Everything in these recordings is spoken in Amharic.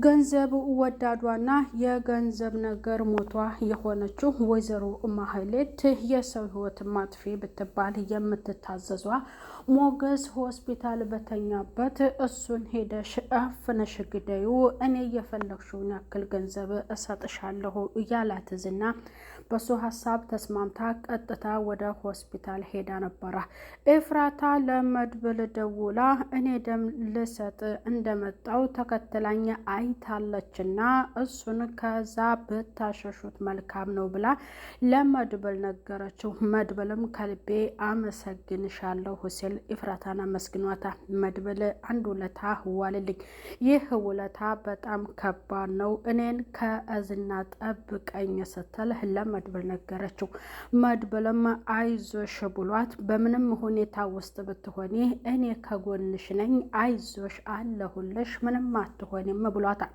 ገንዘብ ወዳዷና የገንዘብ ነገር ሞቷ የሆነችው ወይዘሮ ማህሌት የሰው ህይወት ማጥፊ ብትባል የምትታዘዟ ሞገስ ሆስፒታል በተኛበት እሱን ሄደሽ አፍነሽ ግደዩ፣ እኔ የፈለግሽውን ያክል ገንዘብ እሰጥሻለሁ እያላት ዝና በሱ ሀሳብ ተስማምታ ቀጥታ ወደ ሆስፒታል ሄዳ ነበረ። ኤፍራታ ለመድብል ደውላ እኔ ደም ልሰጥ እንደመጣው ተከትላኝ አይታለችና እሱን ከዛ ብታሸሹት መልካም ነው ብላ ለመድብል ነገረችው። መድብልም ከልቤ አመሰግንሻለሁ ሲል ኤፍራታን አመስግኗታ። መድብል አንድ ውለታ ዋልልኝ፣ ይህ ውለታ በጣም ከባድ ነው፣ እኔን ከዝና ጠብቀኝ ስትል ለመድብል ነገረችው። መድብልም አይዞሽ ብሏት በምንም ሁኔታ ውስጥ ብትሆኒ እኔ ከጎንሽ ነኝ፣ አይዞሽ አለሁልሽ፣ ምንም አትሆንም ብሏታል።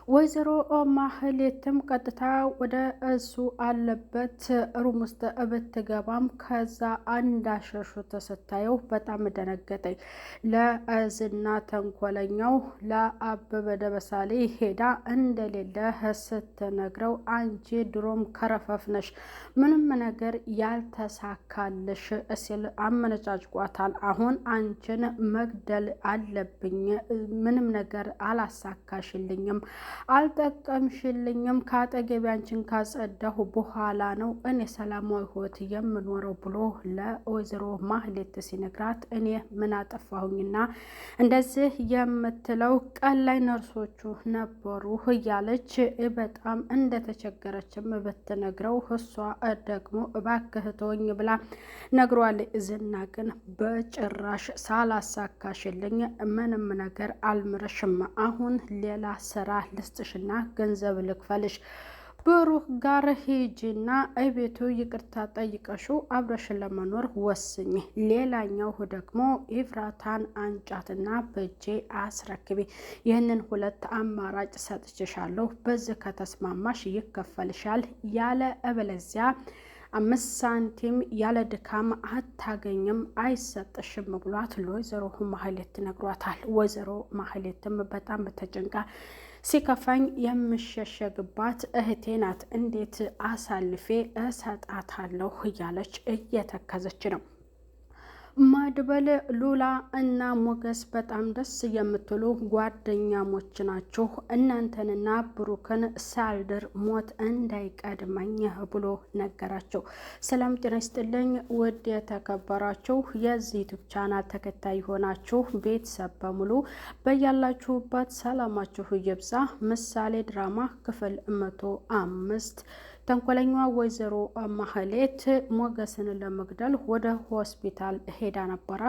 ወይዘሮ ማህሌትም ቀጥታ ወደ እሱ አለበት ሩም ውስጥ ብትገባም ከዛ አንዳሸሹት ስታየው በጣም ደነገጠኝ። ለዝና ተንኮለኛው ለአበበ ደበሳሌ ሄዳ እንደሌለ ስትነግረው አንቺ ድሮም ከረፈፍ ነሽ፣ ምንም ነገር ያልተሳካልሽ ሲል አመነጫጭቋታል። አሁን አንቺን መግደል አለብኝ፣ ምንም ነገር አላሳካሽልኝም፣ አልጠቀምሽልኝም፣ ከአጠገቤ አንቺን ካጸዳሁ በኋላ ነው እኔ ሰላማዊ ህይወት የምኖረው ብሎ ለወይዘሮ ማህሌት ሲነግራት እኔ ምን አጠፋሁኝና እንደዚህ የምትለው ቀን ላይ ነርሶቹ ነበሩ እያለች በጣም እንደተቸገረችም ብትነግረው እሷ ደግሞ እባክህ ተወኝ ብላ ነግሯለች። ዝና ግን በጭራሽ ሳላሳካሽልኝ ምንም ነገር አልምረሽም፣ አሁን ሌላ ስራ ልስጥሽና ገንዘብ ልክፈልሽ፣ ብሩክ ጋር ሂጂና እቤቱ ይቅርታ ጠይቀሽው አብረሽን ለመኖር ወስኝ፣ ሌላኛው ደግሞ ኤፍራታን አንጫትና በእጄ አስረክቢ፣ ይህንን ሁለት አማራጭ ሰጥችሻለሁ፣ በዚህ ከተስማማሽ ይከፈልሻል፣ ያለ እበለዚያ 5 ሳንቲም ያለ ድካም አታገኝም፣ አይሰጥሽም ብሏት ለወይዘሮ ማህሌት ነግሯታል። ወይዘሮ ማህሌትም በጣም ተጨንቃ ሲከፋኝ የምሸሸግባት እህቴ ናት፣ እንዴት አሳልፌ እሰጣታለሁ እያለች እየተከዘች ነው። መድብል ሉላ እና ሞገስ በጣም ደስ የምትሉ ጓደኛሞች ናችሁ፣ እናንተንና ብሩክን ሳልድር ሞት እንዳይቀድመኝ ብሎ ነገራቸው። ሰላም ጤና ይስጥልኝ ውድ የተከበራችሁ የዚህ ዩቲዩብ ቻናል ተከታይ ሆናችሁ ቤተሰብ በሙሉ በያላችሁበት ሰላማችሁ ይብዛ። ምሳሌ ድራማ ክፍል 105 ተንኮለኛዋ ወይዘሮ ማህሌት ሞገስን ለመግደል ወደ ሆስፒታል ሄዳ ነበረ።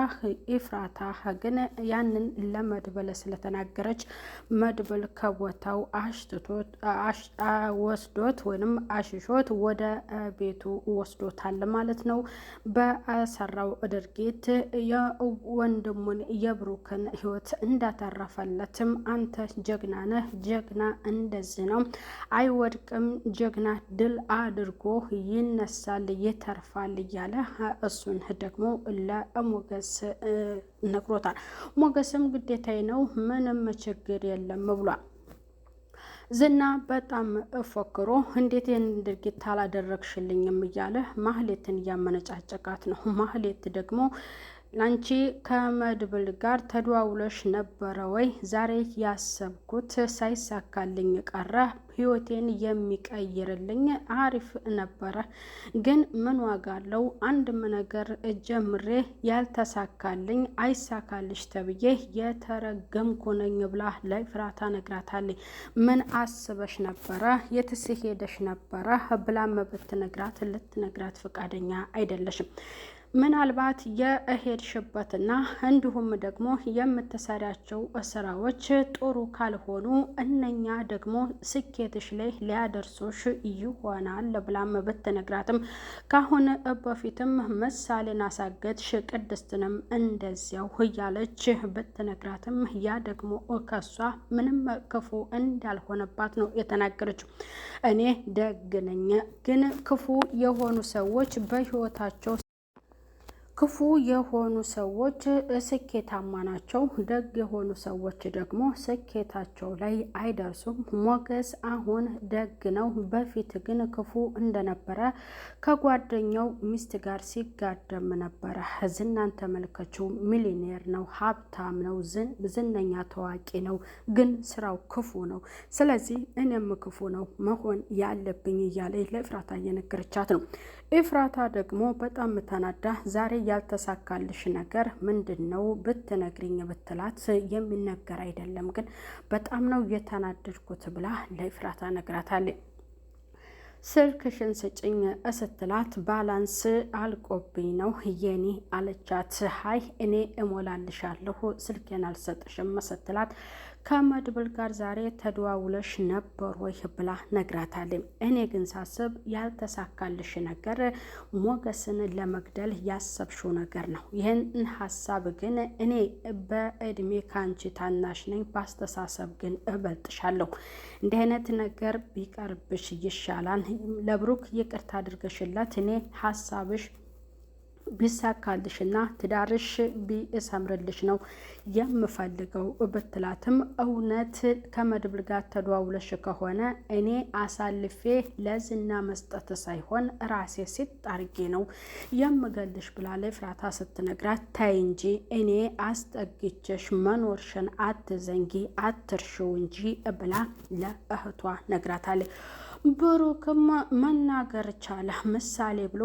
ኤፍራታ ግን ያንን ለመድብል ስለተናገረች መድብል ከቦታው ወስዶት ወይም አሽሾት ወደ ቤቱ ወስዶታል ማለት ነው። በሰራው ድርጊት የወንድሙን የብሩክን ህይወት እንዳተረፈለትም አንተ ጀግና ነህ፣ ጀግና እንደዚህ ነው አይወድቅም፣ ጀግና ድል አድርጎ ይነሳል ይተርፋል እያለ እሱን ደግሞ ለሞገስ ነግሮታል። ሞገስም ግዴታዬ ነው ምንም ችግር የለም ብሏል። ዝና በጣም ፎክሮ እንዴት ይህን ድርጊት አላደረግሽልኝም እያለ ማህሌትን እያመነጫጨቃት ነው። ማህሌት ደግሞ ላንቺ ከመድብል ጋር ተደዋውለሽ ነበረ ወይ? ዛሬ ያሰብኩት ሳይሳካልኝ ቀረ፣ ህይወቴን የሚቀይርልኝ አሪፍ ነበረ፣ ግን ምን ዋጋ አለው? አንድም ነገር ጀምሬ ያልተሳካልኝ አይሳካልሽ ተብዬ የተረገምኩ ነኝ ብላ ለኤፍራታ ነግራታለች። ምን አስበሽ ነበረ? የትስ ሄደሽ ነበረ? ብላም ብትነግራት ልትነግራት ፈቃደኛ አይደለሽም። ምናልባት የሄድሽበትና እንዲሁም ደግሞ የምትሰሪያቸው ስራዎች ጥሩ ካልሆኑ እነኛ ደግሞ ስኬትሽ ላይ ሊያደርሱሽ ይሆናል ብላም ብትነግራትም ካሁን በፊትም ምሳሌን አሳገድሽ፣ ቅድስትንም እንደዚያው እያለች ብትነግራትም ያ ደግሞ ከሷ ምንም ክፉ እንዳልሆነባት ነው የተናገረችው። እኔ ደግ ነኝ፣ ግን ክፉ የሆኑ ሰዎች በህይወታቸው ክፉ የሆኑ ሰዎች ስኬታማ ናቸው። ደግ የሆኑ ሰዎች ደግሞ ስኬታቸው ላይ አይደርሱም። ሞገስ አሁን ደግ ነው። በፊት ግን ክፉ እንደነበረ ከጓደኛው ሚስት ጋር ሲጋደም ነበረ። ዝናን ተመልከችው። ሚሊኔር ነው፣ ሀብታም ነው፣ ዝነኛ ታዋቂ ነው። ግን ስራው ክፉ ነው። ስለዚህ እኔም ክፉ ነው መሆን ያለብኝ እያለ ለኤፍራታ እየነገረቻት ነው። ኤፍራታ ደግሞ በጣም ተናዳ ዛሬ ያልተሳካልሽ ነገር ምንድን ነው ብትነግሪኝ ብትላት የሚነገር አይደለም ግን በጣም ነው የተናደድኩት ብላ ለኤፍራታ ነግራታለች። ስልክሽን ስጭኝ ስትላት ባላንስ አልቆብኝ ነው የኔ አለቻት። ሀይ እኔ እሞላልሻለሁ ስልኬን አልሰጥሽም ስትላት ከመድብል ጋር ዛሬ ተደዋውለሽ ነበር ወይ ብላ ነግራታለች። እኔ ግን ሳስብ ያልተሳካልሽ ነገር ሞገስን ለመግደል ያሰብሽው ነገር ነው። ይህን ሀሳብ ግን እኔ በእድሜ ካንቺ ታናሽ ነኝ፣ በአስተሳሰብ ግን እበልጥሻለሁ። እንዲህ አይነት ነገር ቢቀርብሽ ይሻላል። ለብሩክ ይቅርታ አድርገሽለት እኔ ሀሳብሽ ቢሳካልሽና ትዳርሽ ቢሰምርልሽ ነው የምፈልገው ብትላትም እውነት ከመድብል ጋር ተደዋውለሽ ከሆነ እኔ አሳልፌ ለዝና መስጠት ሳይሆን ራሴ ሴት አርጌ ነው የምገልሽ ብላ ለኤፍራታ ስትነግራት ታይ እንጂ እኔ አስጠግቼሽ መኖርሽን አትዘንጊ አትርሽው እንጂ ብላ ለእህቷ ነግራታለች። ብሩክም መናገር ቻለ። ምሳሌ ብሎ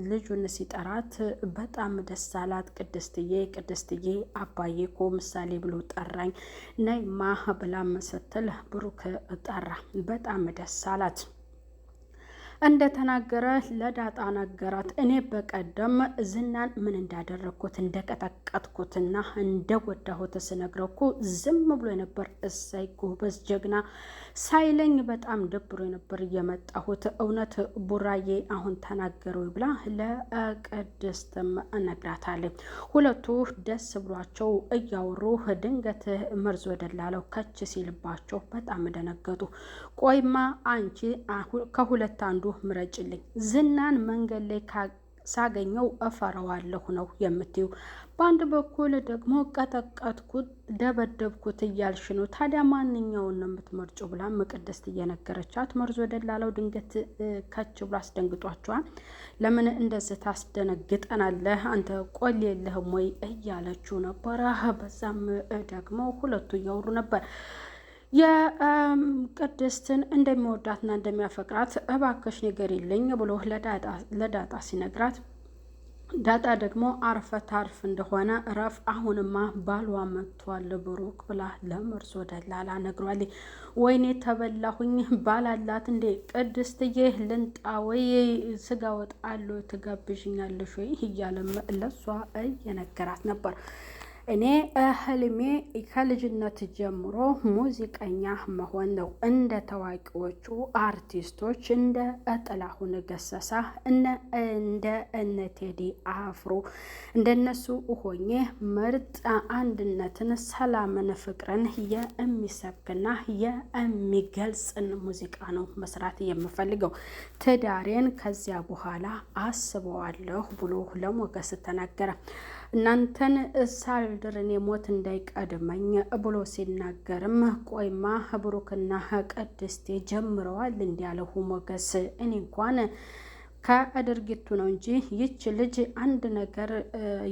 ልጁን ሲጠራት በጣም ደስ አላት። ቅድስትዬ አባዬ እኮ ምሳሌ ብሎ ጠራኝ ነይማ ብላም ስትል ብሩክ ጠራ። በጣም ደስ አላት። እንደተናገረ ለዳጣ ነገራት። እኔ በቀደም ዝናን ምን እንዳደረግኩት እንደቀጠቀጥኩትና እንደጎዳሁት ስነግረው እኮ ዝም ብሎ ነበር። እሰይ ጎበዝ ጀግና ሳይለኝ በጣም ደብሮ ነበር የመጣሁት። እውነት ቡራዬ አሁን ተናገረው ብላ ለቅድስትም ነግራታለች። ሁለቱ ደስ ብሏቸው እያወሩ ድንገት መርዞ ደላለው ከች ሲልባቸው በጣም ደነገጡ። ቆይማ አንቺ ከሁለት አንዱ ምረጭልኝ፣ ዝናን መንገድ ላይ ሳገኘው እፈራዋለሁ ነው የምትዩ፣ በአንድ በኩል ደግሞ ቀጠቀጥኩት ደበደብኩት እያልሽ ነው። ታዲያ ማንኛውን ነው የምትመርጩ ብላ ቅድስት እየነገረቻት መርዞ ደላለው ድንገት ከች ብሎ አስደንግጧቸዋል። ለምን እንደዚህ ታስደነግጠናለህ አንተ ቆል የለህም ወይ እያለችው ነበረ። በዛም ደግሞ ሁለቱ እያወሩ ነበር። የቅድስትን እንደሚወዳትና እንደሚያፈቅራት እባክሽ ንገሪልኝ ብሎ ለዳጣ ሲነግራት ዳጣ ደግሞ አርፈ ታርፍ እንደሆነ ረፍ አሁንማ ባሏ መጥቷል ብሩክ ብላ ለመርዞ ደላላ ነግሯል። ወይኔ ተበላሁኝ ባላላት እንዴ ቅድስትዬ ልንጣ ወይ ስጋ ወጥ አለ ትጋብዥኛለሽ ወይ እያለም ለሷ እየነገራት ነበር። እኔ ህልሜ ከልጅነት ጀምሮ ሙዚቀኛ መሆን ነው። እንደ ታዋቂዎቹ አርቲስቶች እንደ ጥላሁን ገሰሳ እንደ እነ ቴዲ አፍሮ እንደነሱ ሆኜ ምርጥ አንድነትን፣ ሰላምን፣ ፍቅርን የሚሰብክና የሚገልጽን ሙዚቃ ነው መስራት የምፈልገው። ትዳሬን ከዚያ በኋላ አስበዋለሁ ብሎ ለሞገስ ተናገረ። እናንተን ሳልድር እኔ ሞት እንዳይቀድመኝ ብሎ ሲናገርም ቆይማ ብሩክና ቅድስቴ ጀምረዋል እንዲያለሁ ሞገስ እኔ እንኳን ከድርጊቱ ነው እንጂ ይች ልጅ አንድ ነገር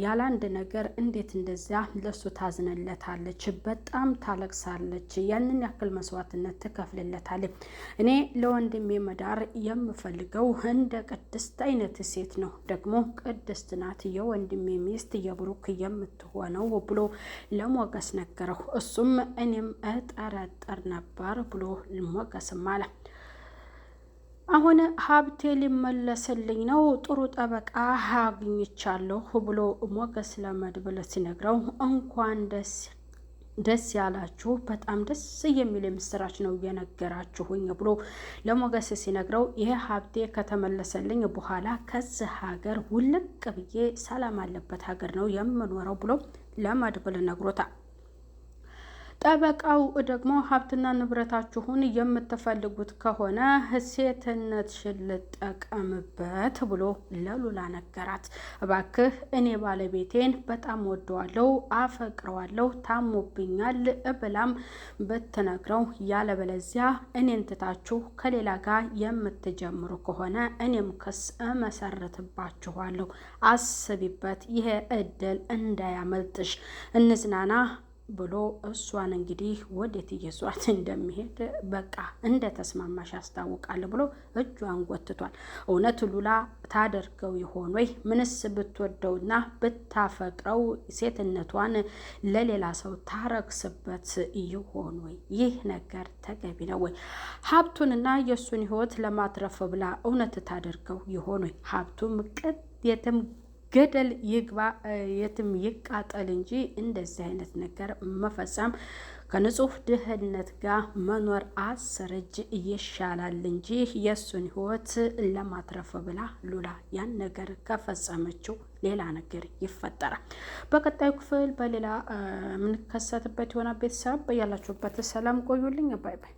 ያለ አንድ ነገር እንዴት እንደዚያ ለሱ ታዝነለታለች? በጣም ታለቅሳለች። ያንን ያክል መስዋዕትነት ትከፍልለታለች። እኔ ለወንድሜ መዳር የምፈልገው እንደ ቅድስት አይነት ሴት ነው። ደግሞ ቅድስት ናት የወንድሜ ሚስት የብሩክ የምትሆነው ብሎ ለሞገስ ነገረው። እሱም እኔም እጠረጠር ነበር ብሎ ሞገስም አለ። አሁን ሀብቴ ሊመለስልኝ ነው፣ ጥሩ ጠበቃ አግኝቻለሁ ብሎ ሞገስ ለመድብል ሲነግረው እንኳን ደስ ያላችሁ፣ በጣም ደስ የሚል የምስራች ነው የነገራችሁኝ ብሎ ለሞገስ ሲነግረው ይሄ ሀብቴ ከተመለሰልኝ በኋላ ከዚህ ሀገር ውልቅ ብዬ ሰላም አለበት ሀገር ነው የምኖረው ብሎ ለመድብል ነግሮታል። ጠበቃው ደግሞ ሀብትና ንብረታችሁን የምትፈልጉት ከሆነ ሴትነትሽን ልጠቀምበት ብሎ ለሉላ ነገራት። እባክህ እኔ ባለቤቴን በጣም ወደዋለሁ፣ አፈቅረዋለሁ፣ ታሞብኛል ብላም ብትነግረው ያለበለዚያ እኔን ትታችሁ ከሌላ ጋር የምትጀምሩ ከሆነ እኔም ክስ እመሰርትባችኋለሁ፣ አስቢበት፣ ይሄ እድል እንዳያመልጥሽ፣ እንዝናና ብሎ እሷን እንግዲህ ወዴት እየሷት እንደሚሄድ በቃ እንደ ተስማማሽ ያስታውቃል ብሎ እጇን ጎትቷል። እውነት ሉላ ታደርገው ይሆን ወይ? ምንስ ብትወደውና ብታፈቅረው ሴትነቷን ለሌላ ሰው ታረክስበት ይሆን ወይ? ይህ ነገር ተገቢ ነው ወይ? ሀብቱንና የእሱን ህይወት ለማትረፍ ብላ እውነት ታደርገው ይሆን ወይ? ሀብቱም የትም ገደል ይግባ የትም ይቃጠል እንጂ እንደዚህ አይነት ነገር መፈጸም ከንጹህ ድህነት ጋር መኖር 10 እጅ ይሻላል እንጂ የእሱን ህይወት ለማትረፍ ብላ ሉላ ያን ነገር ከፈጸመችው ሌላ ነገር ይፈጠራል። በቀጣዩ ክፍል በሌላ የምንከሰትበት የሆነ ቤተሰብ ያላችሁበት ሰላም ቆዩልኝ። ባይ ባይ።